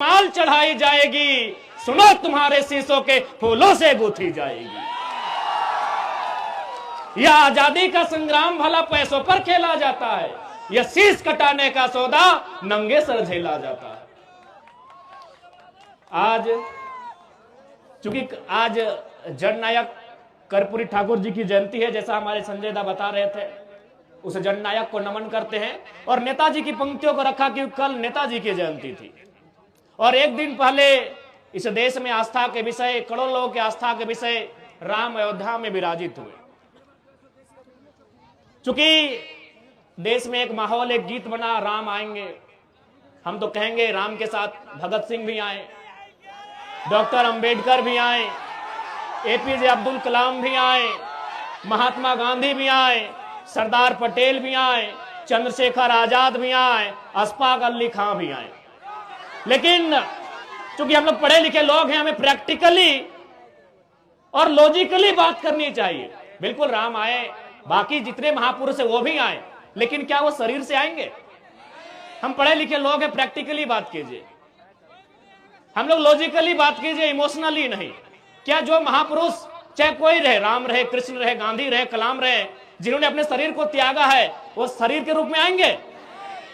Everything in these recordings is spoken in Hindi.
माल चढ़ाई जाएगी, सुनो तुम्हारे शीशों के फूलों से गूंथी जाएगी। यह आजादी का संग्राम भला पैसों पर खेला जाता है, यह शीश कटाने का सौदा नंगे सर झेला जाता है। आज चूंकि आज जननायक कर्पूरी ठाकुर जी की जयंती है, जैसा हमारे संजय दा बता रहे थे, उस जननायक को नमन करते हैं और नेताजी की पंक्तियों को रखा कि कल नेताजी की जयंती थी और एक दिन पहले इस देश में आस्था के विषय, करोड़ों लोगों के आस्था के विषय राम अयोध्या में विराजित हुए। चूंकि देश में एक माहौल, एक गीत बना, राम आएंगे, हम तो कहेंगे राम के साथ भगत सिंह भी आए, डॉक्टर अंबेडकर भी आए, एपीजे अब्दुल कलाम भी आए, महात्मा गांधी भी आए, सरदार पटेल भी आए, चंद्रशेखर आजाद भी आए, अशफाक अली खां भी आए। लेकिन चूंकि हम लोग पढ़े लिखे लोग हैं, हमें प्रैक्टिकली और लॉजिकली बात करनी चाहिए। बिल्कुल राम आए, बाकी जितने महापुरुष है वो भी आए, लेकिन क्या वो शरीर से आएंगे? हम पढ़े लिखे लोग हैं, प्रैक्टिकली बात कीजिए, हम लोग लॉजिकली बात कीजिए, इमोशनली नहीं। क्या जो महापुरुष, चाहे कोई रहे, राम रहे, कृष्ण रहे, गांधी रहे, कलाम रहे, जिन्होंने अपने शरीर को त्यागा है, वो शरीर के रूप में आएंगे?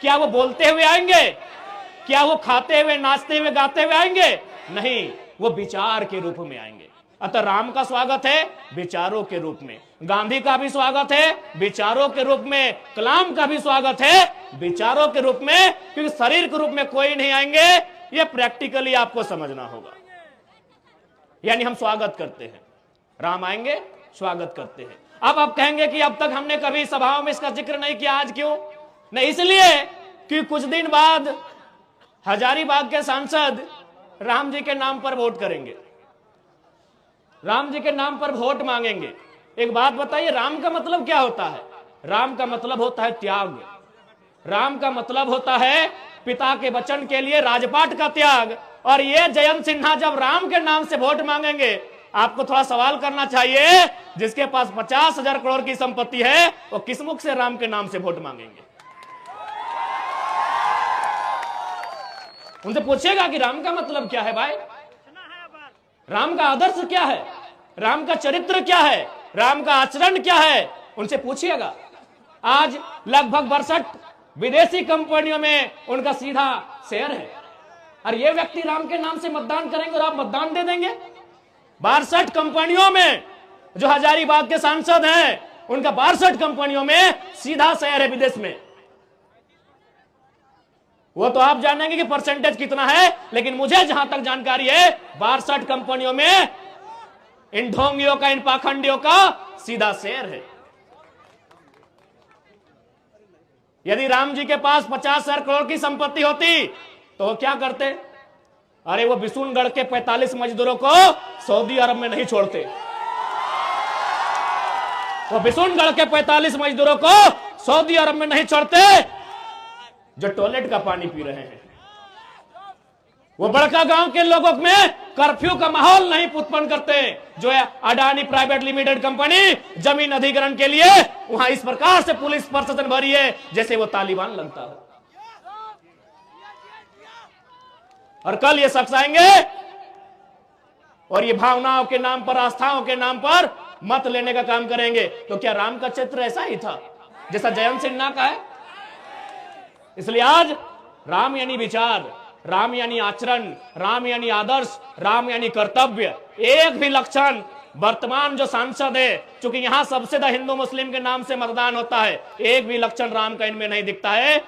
क्या वो बोलते हुए आएंगे? क्या वो खाते हुए, नाचते हुए, गाते हुए आएंगे? नहीं, वो विचार के रूप में आएंगे। अतः राम का स्वागत है विचारों के रूप में, गांधी का भी स्वागत है विचारों के रूप में, कलाम का भी स्वागत है विचारों के रूप में, क्योंकि शरीर के रूप में कोई नहीं आएंगे। ये प्रैक्टिकली आपको समझना होगा। यानी हम स्वागत करते हैं, राम आएंगे, स्वागत करते हैं। अब आप कहेंगे कि अब तक हमने कभी सभाओं में इसका जिक्र नहीं किया, आज क्यों? नहीं, इसलिए कि कुछ दिन बाद हजारीबाग के सांसद राम जी के नाम पर वोट करेंगे, राम जी के नाम पर वोट मांगेंगे। एक बात बताइए, राम का मतलब क्या होता है? राम का मतलब होता है त्याग, राम का मतलब होता है पिता के वचन के लिए राजपाट का त्याग। और ये जयंत सिन्हा जब राम के नाम से वोट मांगेंगे, आपको थोड़ा सवाल करना चाहिए, जिसके पास 50,000 करोड़ की संपत्ति है, वो किस मुख से राम के नाम से वोट मांगेंगे? उनसे पूछेगा कि राम का मतलब क्या है भाई, राम का आदर्श क्या है, राम का चरित्र क्या है, राम का आचरण क्या है, उनसे पूछिएगा। आज लगभग 62 विदेशी कंपनियों में उनका सीधा शेयर है, और ये व्यक्ति राम के नाम से मतदान करेंगे और आप मतदान दे देंगे? 62 कंपनियों में जो हजारीबाग के सांसद हैं, उनका 62 कंपनियों में सीधा शेयर है विदेश में। वो तो आप जानेंगे कि परसेंटेज कितना है, लेकिन मुझे जहां तक जानकारी है 62 कंपनियों में इन ढोंगियों का, इन पाखंडियों का सीधा शेयर है। यदि राम जी के पास 50,000 करोड़ की संपत्ति होती तो वो क्या करते? अरे वो बिशुनगढ़ के 45 मजदूरों को सऊदी अरब में नहीं छोड़ते, वो बिशुनगढ़ के 45 मजदूरों को सऊदी अरब में नहीं छोड़ते जो टॉयलेट का पानी पी रहे हैं। वो बड़का गांव के लोगों में कर्फ्यू का माहौल नहीं उत्पन्न करते, जो है अडानी प्राइवेट लिमिटेड कंपनी जमीन अधिग्रहण के लिए वहां इस प्रकार से पुलिस प्रशासन भरी है जैसे वो तालिबान लगता है। और कल ये शख्स आएंगे और ये भावनाओं के नाम पर, आस्थाओं के नाम पर मत लेने का काम करेंगे। तो क्या राम का चित्र ऐसा ही था जैसा जयंत सिन्हा का है? इसलिए आज राम यानी विचार, राम यानी आचरण, राम यानी आदर्श, राम यानी कर्तव्य। एक भी लक्षण वर्तमान जो सांसद है, चूंकि यहां सबसे ज्यादा हिंदू मुस्लिम के नाम से मतदान होता है, एक भी लक्षण राम का इनमें नहीं दिखता है।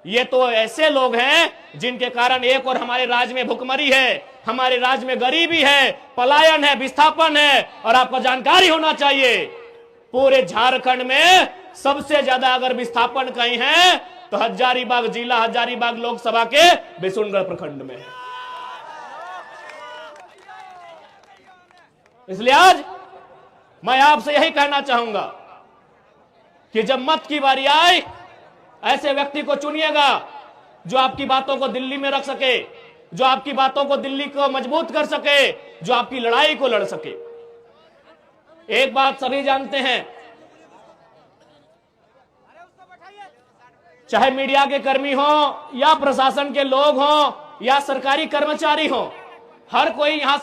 ये तो ऐसे लोग हैं जिनके कारण एक और हमारे राज्य में भुखमरी है, हमारे राज्य में गरीबी है, पलायन है, विस्थापन है। और आपको जानकारी होना चाहिए, पूरे झारखंड में सबसे ज्यादा अगर विस्थापन कहीं है तो हजारीबाग जिला, हजारीबाग लोकसभा के बिशुनगढ़ प्रखंड में है। इसलिए आज मैं आपसे यही कहना चाहूंगा कि जब मत की बारी आए, ऐसे व्यक्ति को चुनिएगा जो आपकी बातों को दिल्ली में रख सके, जो आपकी बातों को दिल्ली को मजबूत कर सके, जो आपकी लड़ाई को लड़ सके। एक बात सभी जानते हैं, चाहे मीडिया के कर्मी हो या प्रशासन के लोग हों, या सरकारी कर्मचारी हो, हर कोई यहां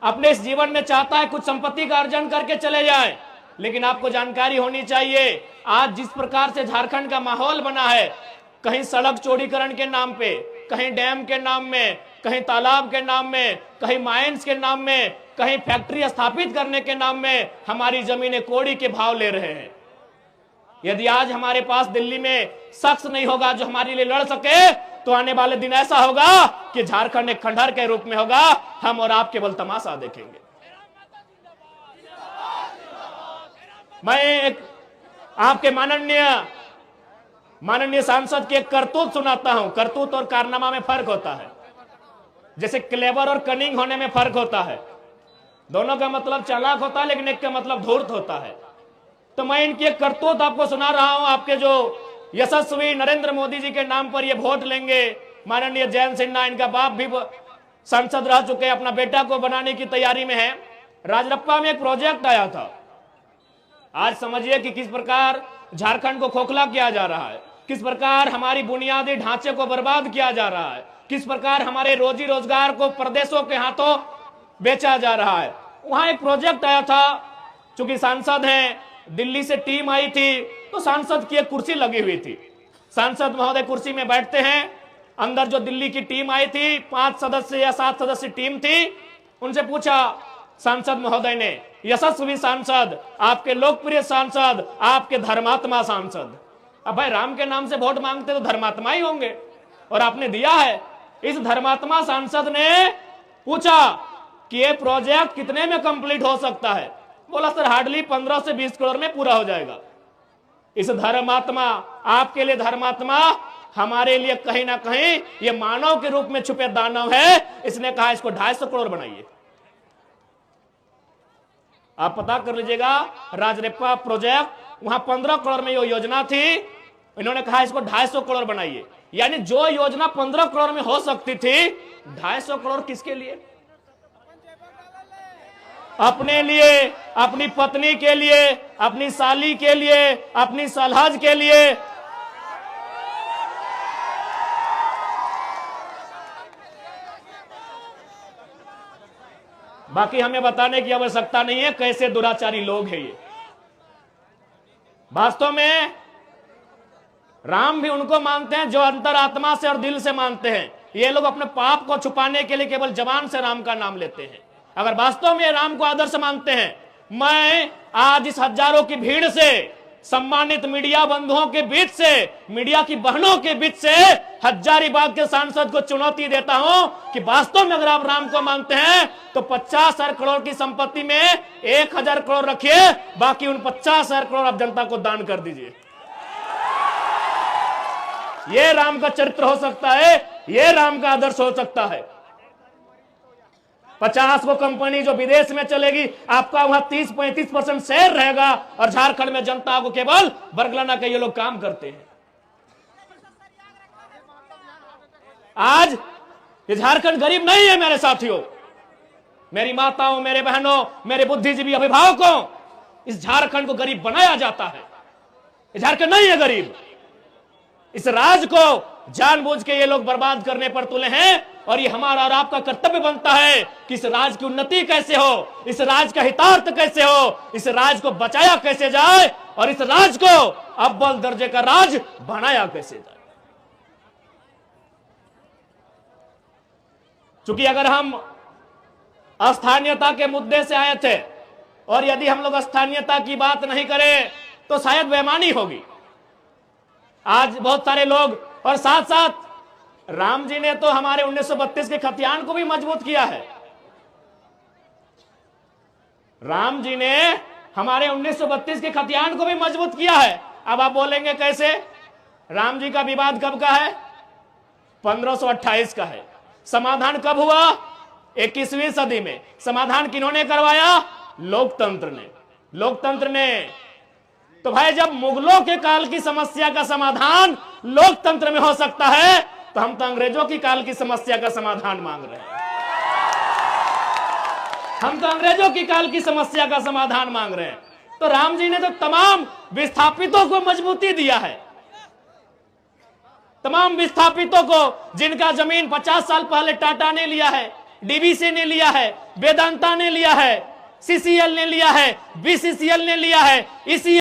अपने इस जीवन में चाहता है कुछ संपत्ति का अर्जन करके चले जाए। लेकिन आपको जानकारी होनी चाहिए, आज जिस प्रकार से झारखंड का माहौल बना है, कहीं सड़क चौड़ीकरण के नाम पे, कहीं डैम के नाम में, कहीं तालाब के नाम में, कहीं माइंस के नाम में, कहीं फैक्ट्री स्थापित करने के नाम में हमारी जमीनें कौड़ी के भाव ले रहे हैं। यदि आज हमारे पास दिल्ली में शख्स नहीं होगा जो हमारे लिए लड़ सके, तो आने वाले दिन ऐसा होगा कि झारखंड एक खंडहर के रूप में होगा, हम और आप केवल तमाशा देखेंगे। मैं एक आपके माननीय सांसद की एक करतूत सुनाता हूं। करतूत और कारनामा में फर्क होता है, जैसे क्लेवर और कनिंग होने में फर्क होता है। दोनों का मतलब चालाक होता है, लेकिन एक का मतलब धूर्त होता है। तो मैं इनकी एक करतूत आपको सुना रहा हूं। आपके जो यशस्वी नरेंद्र मोदी जी के नाम पर ये वोट लेंगे, माननीय जयंत सिन्हा, इनका बाप भी सांसद रह चुके, अपना बेटा को बनाने की तैयारी में है। राजरप्पा में एक प्रोजेक्ट आया था। आज समझिए कि किस प्रकार झारखंड को खोखला किया जा रहा है, किस प्रकार हमारी बुनियादी ढांचे को बर्बाद किया जा रहा है, किस प्रकार हमारे रोजी रोजगार को प्रदेशों के हाथों बेचा जा रहा है। वहां एक प्रोजेक्ट आया था, चूंकि सांसद हैं, दिल्ली से टीम आई थी, तो सांसद की एक कुर्सी लगी हुई थी। सांसद महोदय कुर्सी में बैठते हैं, अंदर जो दिल्ली की टीम आई थी, 5 सदस्य या 7 सदस्य टीम थी, उनसे पूछा सांसद महोदय ने, यशस्वी सांसद, आपके लोकप्रिय सांसद, आपके धर्मात्मा सांसद, अब भाई राम के नाम से वोट मांगते तो धर्मात्मा ही होंगे, और आपने दिया है। इस धर्मात्मा सांसद ने पूछा कि ये प्रोजेक्ट कितने में कंप्लीट हो सकता है। बोला सर हार्डली 15 से 20 करोड़ में पूरा हो जाएगा। इस धर्मात्मा, आपके लिए धर्मात्मा, हमारे लिए कहीं ना कहीं ये मानव के रूप में छुपे दानव है। इसने कहा इसको 250 करोड़ बनाइए। आप पता कर लीजिएगा, राजरप्पा प्रोजेक्ट, वहां 15 करोड़ में ये योजना थी, इन्होंने कहा इसको 250 करोड़ बनाइए। यानी जो योजना 15 करोड़ में हो सकती थी, 250 करोड़ किसके लिए? अपने लिए, अपनी पत्नी के लिए, अपनी साली के लिए, अपनी सलहज के लिए। बाकी हमें बताने की आवश्यकता नहीं है कैसे दुराचारी लोग हैं ये। वास्तव में राम भी उनको मानते हैं जो अंतरात्मा से और दिल से मानते हैं। ये लोग अपने पाप को छुपाने के लिए केवल जबान से राम का नाम लेते हैं। अगर वास्तव में राम को आदर्श मानते हैं, मैं आज इस हजारों की भीड़ से, सम्मानित मीडिया बंधुओं के बीच से, मीडिया की बहनों के बीच से हजारीबाग के सांसद को चुनौती देता हूं कि वास्तव में अगर आप राम को मानते हैं तो 50,000 करोड़ की संपत्ति में 1,000 करोड़ रखिए, बाकी उन 50,000 करोड़ आप जनता को दान कर दीजिए। यह राम का चरित्र हो सकता है, यह राम का आदर्श हो सकता है। 50 वो कंपनी जो विदेश में चलेगी, आपका वहां 30-35% शेयर रहेगा, और झारखंड में जनता को केवल बरगलाना के ये लोग काम करते हैं। आज ये झारखंड गरीब नहीं है मेरे साथियों, मेरी माताओं, मेरे बहनों, मेरे बुद्धिजीवी अभिभावकों, इस झारखंड को गरीब बनाया जाता है। ये झारखंड नहीं है गरीब। इस राज को जानबूझ के ये लोग बर्बाद करने पर तुले हैं, और ये हमारा और आपका कर्तव्य बनता है कि इस राज की उन्नति कैसे हो, इस राज का हितार्थ कैसे हो, इस राज को बचाया कैसे जाए, और इस राज को अव्वल दर्जे का राज बनाया कैसे जाए। चूंकि अगर हम स्थानीयता के मुद्दे से आए थे, और यदि हम लोग स्थानीयता की बात नहीं करें तो शायद बेईमानी होगी। आज बहुत सारे लोग, और साथ साथ राम जी ने तो हमारे 1932 के खतियान को भी मजबूत किया है। राम जी ने हमारे 1932 के खतियान को भी मजबूत किया है। अब आप बोलेंगे कैसे? राम जी का विवाद कब का है? 1528 का है। समाधान कब हुआ? 21वीं सदी में। समाधान किन्होंने करवाया? लोकतंत्र ने। लोकतंत्र ने। तो भाई जब मुगलों के काल की समस्या का समाधान लोकतंत्र में हो सकता है, तो हम तो अंग्रेजों की काल की समस्या का समाधान मांग रहे हैं। हम तो अंग्रेजों की काल की समस्या का समाधान मांग रहे हैं। तो राम जी ने तो तमाम विस्थापितों को मजबूती दिया है। तमाम विस्थापितों को जिनका जमीन 50 साल पहले टाटा ने लिया है, डीवीसी ने लिया है, वेदांता ने लिया है, सीसीएल ने लिया है, बीसीसीएल ने लिया है, इसी